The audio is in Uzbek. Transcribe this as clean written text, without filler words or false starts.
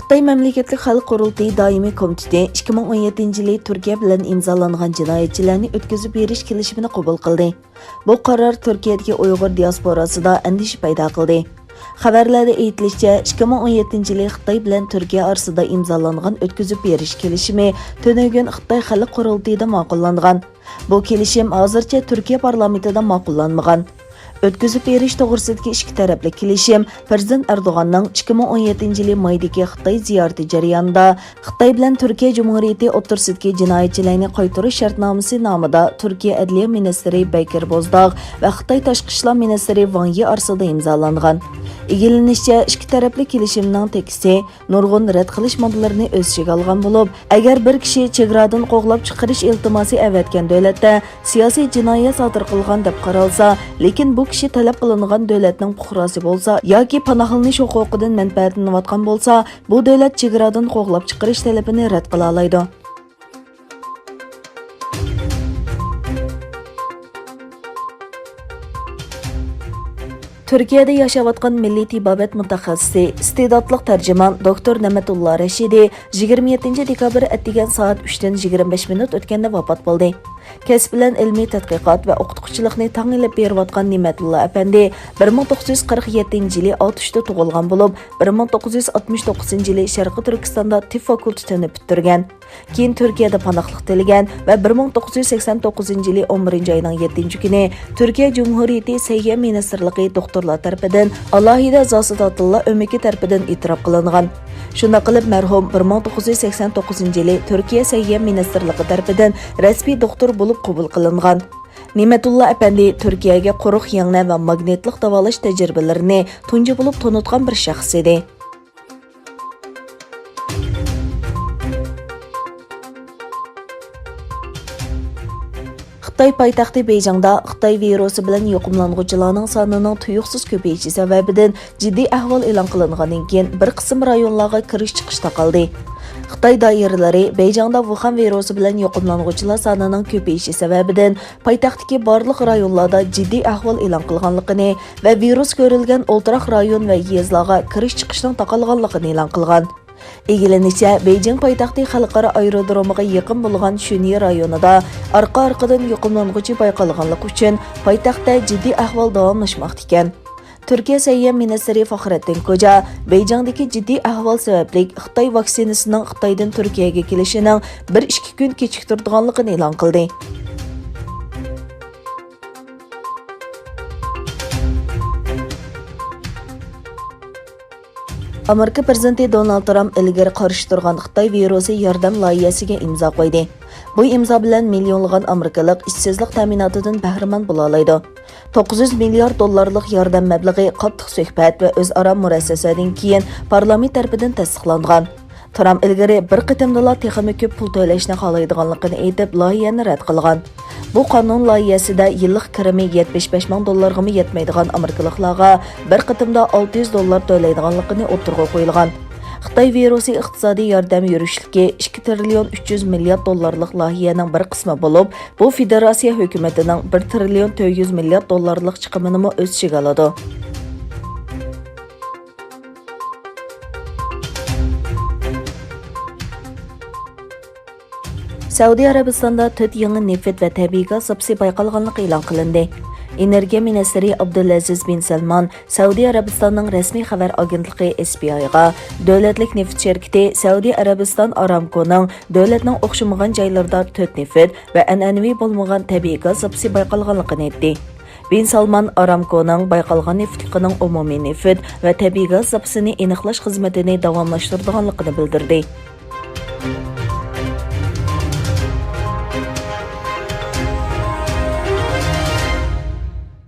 Xitay Məmləkətlik Xalq Qurultayı Daimi Komiteti 2017 yılı Türkiye bilen imzalanğan cinayetçilerini ötküzüp beriş kelişimini qabul qildi. Bu qarar Türkiye'deki Uyghur diasporasida endişe payda qildi. Xəvərlərdə aytilishicha 2017 yılı Xitay bilen Türkiye arasida imzalanğan ötküzüp beriş kelişimi tönögün Xitay Xalq Qurultayıda maqullanğan. Bu kelişim hozircha Türkiye parlamentida maqullanmagan. Ötküzüp beriş toğrusidagi ikki tarafli kelishim Prezident Erdoğan'ның 2017 yılı maydagi Xitay ziyarati jarayonida Xitay bilan Türkiye Cumhuriyeti o'rtasidagi jinoyatchilarni qaytarish shartnomasi nomida Türkiye Adliya ministri Bekir Bozdağ va Xitay tashqi ishlar ministri Wang Yi orasida imzolangan. İgilinishicha ikki tarafli kelishimning teksti nurg'un rad qilish modellarini o'z ichiga olgan bo'lib, agar bir kishi chegaradan qo'g'lab chiqarish iltimosi avatgan davlatda siyosiy jinoyat sodir qilgan deb qaralsa, lekin bu kishi talab qilingan davlatning fuqarosi bo'lsa yoki panohlanish huquqidan manfaatlanayotgan bo'lsa, bu davlat chegaradan qo'g'lab chiqarish talabini rad qila oladi. Türkiye'de yaşayotgan milliy tibobat mutaxassisi, iste'dodli tarjimon doktۇrنىمەتۇللارەشىدى 27 dekabr atdigan soat 3dan 25 minut o'tganda vafot bo'ldi. Kasb bilan ilmiy tadqiqot va o'qituvchilikni ta'minlab berayotgan Ne'matulla apandi 1947 yili 6-da tug'ilgan bo'lib, 1969 yili Sharqiy Turkistonda tibb fakultetini bitirgan. Keyin Turkiyada panohlik tilgan va 1989 yili 11 oyning 7-kuni Turkiya Cumhuriyeti Səhiyyə Ministerligi doktorlar tarafidan alohida zosudatilla ömiki tarafidan e'tirof qilingan. Shunda qilib marhum 1989 yili Turkiya Səhiyyə Ministerligi tarafidan rasmiy doktor bo'lib qabul qilingan. Ne'matulla apandi Turkiyaga quruq yangna va magnetlik davolash tajribalarini tunji bo'lib tanitgan bir shaxs edi. Xitay paytaxti Beyjingda Xitay ۋىرۇسى bilan yۇقۇملانغۇچىلارسانىنىڭ tüyuqsizköpىيىشى سەۋەبىدىن jiddiy ئەھۋال ئېلان قىلىنغاندىن keyin bir qism rayonlarga kirish chiqish taqaldi. Xitay doiralari Beyjingda Wuhan ۋىرۇسى bilan yۇقۇملانغۇچىلارسانىنىڭ ko'payishi sababidan poytaxtdagi barliq rayonlarda jiddiy ahvol e'lon qilganligini va virus ko'rilgan o'ltiraq rayon va yezlarga kirish chiqishning taqalganligini e'lon qilgan. Egilenishicha, Beyjing poytaxti xalqaro aerodromiga yaqin bo'lgan Shunyi rayonida arqa-arqadan yuqumlanguchi bayqalganligi uchun poytaxtda jiddiy ahvol davomlashmoqda ekan. Türkiye Səhiyyə Ministri Faxreddin Koca, Beyjingdagi jiddiy ahvol sababli Xitoy vaksinasining Xitoydan Turkiyaga kelishining 1-2 kun kechiktirilganligini e'lon qildi. Amerika prezidenti Donald Trump ilgari qarshi turgan Xitoy ۋىرۇسى yordam لايىھىسىگە imzo qo'ydi. Bu imzo bilan millionlagan amerikalik ishsizlik ta'minotidan bahramand bo'la oladi. 900 milliard dollarlik yordam mablag'i qattiq suhbat va o'zaro murossasadan keyin parlament tarafidan tasdiqlangan. Trump ilgari bir qitimdala texmi ko'p pul to'lashni xohlaydiganligini aytib, loyihani rad qilgan. Bu qonun loyihasida yillik kirimi 75 ming dollarga yetmaydigan amerikaliklarga bir qitimda 600 dollar to'laydiganligini o'tirg'a qo'yilgan. Xitoy ۋىرۇسى iqtisodiy yordam yurishligi 2 trillion 300 milliard dollarlik loyihaning bir qismi bo'lib, bu federatsiya hukumatining 1 trillion 400 milliard dollarlik chiqimini o'z ichiga oladi. Sەئۇدى ئەرەبىستاندا 4 yangi neft va tabiiy gaz zapsi bayqalganligi e'lon qilindi. Energiya ministri Abdulaziz bin Salman Sەئۇدى ئەرەبىستانның rasmiy xabar agentligi SPI'ga davlatlik neft şirkati Sەئۇدى ئەرەبىستان Aramco'ning davlatning o'xshamagan joylarida 4 neft va an'anaviy bo'lmagan tabiiy gaz zapsi bayqalganligini aytdi. Bin Salman Aramco'ning bayqalgan neftligining umumiy neft va tabiiy gaz zapsini aniqlash xizmatini davomlashtirganligini bildirdi.